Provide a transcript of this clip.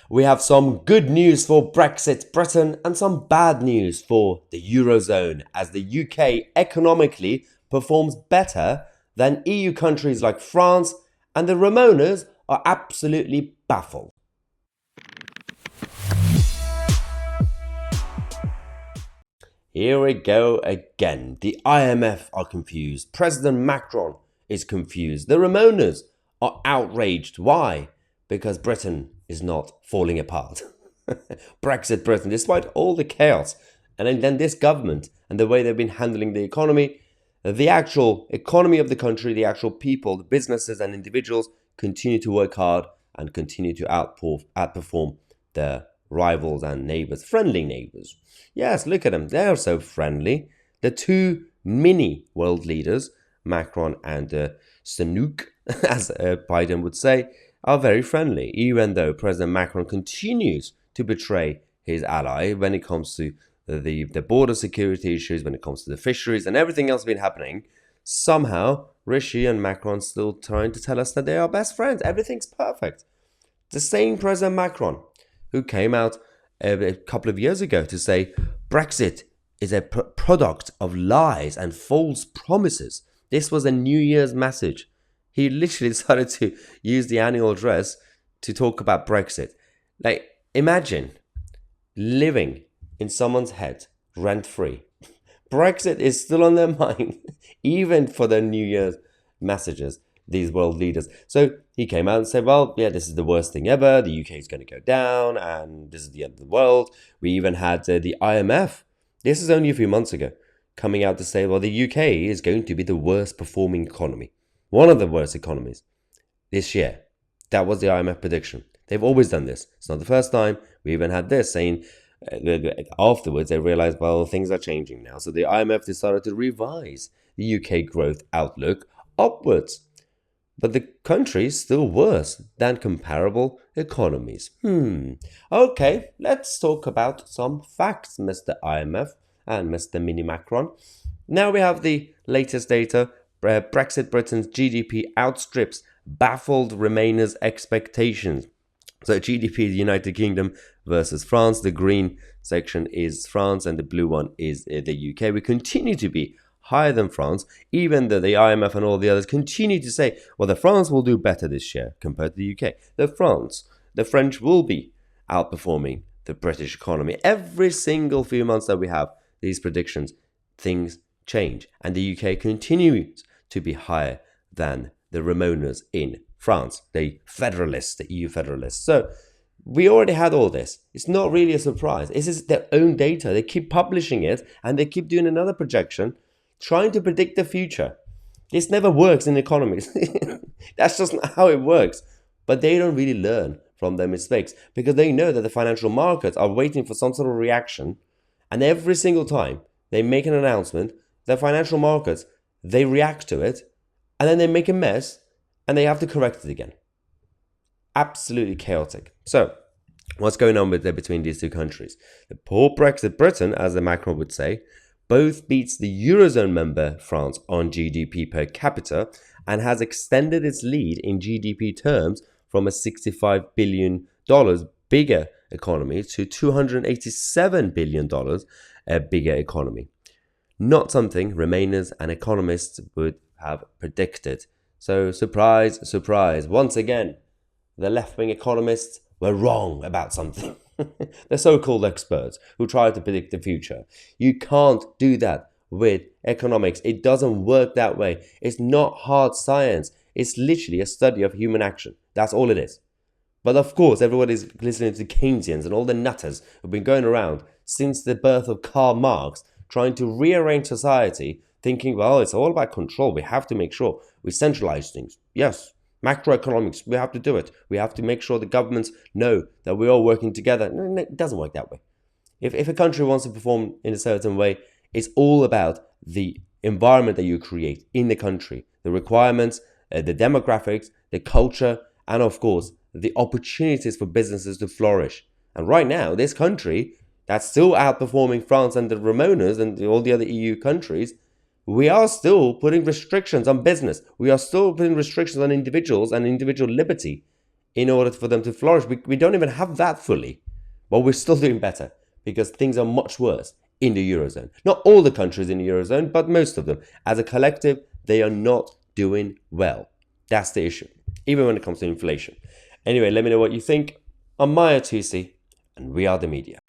We have some good news for Brexit Britain and some bad news for the Eurozone as the UK economically performs better than EU countries like France, and the Ramonas are absolutely baffled. Here we go again. The IMF are confused. President Macron is confused. The Ramonas are outraged. Why? Because Britain is not falling apart. Brexit Britain, despite all the chaos, and then this government and the way they've been handling the economy, the actual economy of the country, the actual people, the businesses and individuals continue to work hard and continue to outperform their rivals and neighbors, friendly neighbors. Yes, look at them. They're so friendly. The two mini world leaders, Macron and Sanook, as Biden would say, are very friendly, even though President Macron continues to betray his ally when it comes to the border security issues, when it comes to the fisheries and everything else been happening. Somehow, Rishi and Macron still trying to tell us that they are best friends. Everything's perfect. The same President Macron who came out a couple of years ago to say Brexit is a product of lies and false promises. This was a New Year's message. He literally decided to use the annual address to talk about Brexit. Like, imagine living in someone's head rent-free. Brexit is still on their mind, even for their New Year's messages, these world leaders. So he came out and said, well, yeah, this is the worst thing ever. The UK is going to go down and this is the end of the world. We even had the IMF, this is only a few months ago, coming out to say, well, the UK is going to be the worst performing economy. One of the worst economies this year. That was the IMF prediction. They've always done this. It's not the first time. We even had this saying afterwards they realized, well, things are changing now. So the IMF decided to revise the UK growth outlook upwards. But the country is still worse than comparable economies. Okay, let's talk about some facts, Mr. IMF and Mr. Mini Macron. Now we have the latest data. Brexit Britain's GDP outstrips baffled Remainers' expectations. So GDP is the United Kingdom versus France. The green section is France and the blue one is the UK. We continue to be higher than France, even though the IMF and all the others continue to say, well, the France will do better this year compared to the UK. The French will be outperforming the British economy. Every single few months that we have these predictions, things change. And the UK continues to be higher than the Ramonas in France, the federalists, the EU federalists. So we already had all this. It's not really a surprise. This is their own data. They keep publishing it and they keep doing another projection, trying to predict the future. This never works in economies. That's just not how it works. But they don't really learn from their mistakes because they know that the financial markets are waiting for some sort of reaction. And every single time they make an announcement, the financial markets, they react to it and then they make a mess and they have to correct it again. Absolutely chaotic. So, what's going on between these two countries? The poor Brexit Britain, as the Macron would say, both beats the Eurozone member France on GDP per capita and has extended its lead in GDP terms from a $65 billion bigger economy to $287 billion a bigger economy. Not something Remainers and economists would have predicted. So surprise, surprise, once again, the left-wing economists were wrong about something. The so-called experts who try to predict the future. You can't do that with economics. It doesn't work that way. It's not hard science. It's literally a study of human action. That's all it is. But of course, everybody's listening to Keynesians and all the nutters who've been going around since the birth of Karl Marx, trying to rearrange society, thinking, well, it's all about control. We have to make sure we centralize things. Yes, macroeconomics, we have to do it. We have to make sure the governments know that we're all working together. No, it doesn't work that way. If a country wants to perform in a certain way, it's all about the environment that you create in the country, the requirements, the demographics, the culture, and of course, the opportunities for businesses to flourish. And right now, this country that's still outperforming France and the Ramonas and all the other EU countries, we are still putting restrictions on business. We are still putting restrictions on individuals and individual liberty in order for them to flourish. We don't even have that fully, but we're still doing better because things are much worse in the Eurozone. Not all the countries in the Eurozone, but most of them. As a collective, they are not doing well. That's the issue, even when it comes to inflation. Anyway, let me know what you think. I'm Mahyar Tousi, and we are the media.